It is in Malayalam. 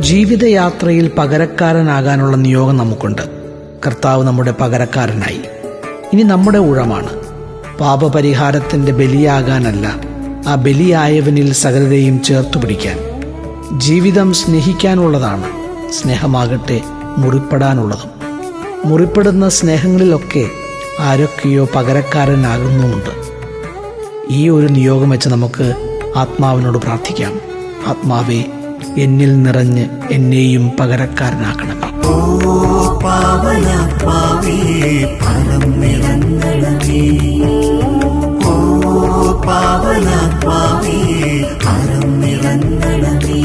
ജീവിതയാത്രയിൽ പകരക്കാരനാകാനുള്ള നിയോഗം നമുക്കുണ്ട്. കർത്താവ് നമ്മുടെ പകരക്കാരനായി. ഇനി നമ്മുടെ ഊഴമാണ്. പാപപരിഹാരത്തിൻ്റെ ബലിയാകാനല്ല, ആ ബലിയായവനിൽ സകലരെയും ചേർത്തുപിടിക്കാൻ. ജീവിതം സ്നേഹിക്കാനുള്ളതാണ്, സ്നേഹമാകട്ടെ മുറിപ്പെടാനുള്ളതും. മുറിപ്പെടുന്ന സ്നേഹങ്ങളിലൊക്കെ ആരൊക്കെയോ പകരക്കാരനാകുന്നുമുണ്ട്. ഈ ഒരു നിയോഗം വെച്ച് നമുക്ക് ആത്മാവിനോട് പ്രാർത്ഥിക്കാം. ആത്മാവേ, എന്നിൽ നിറഞ്ഞ് എന്നെയും പകരക്കാരനാക്കണമേ. ഓ പാവനാത്മാവേ, പരം നിറഞ്ഞണമേ. ഓ പാവനാത്മാവേ, പരം നിറഞ്ഞണമേ.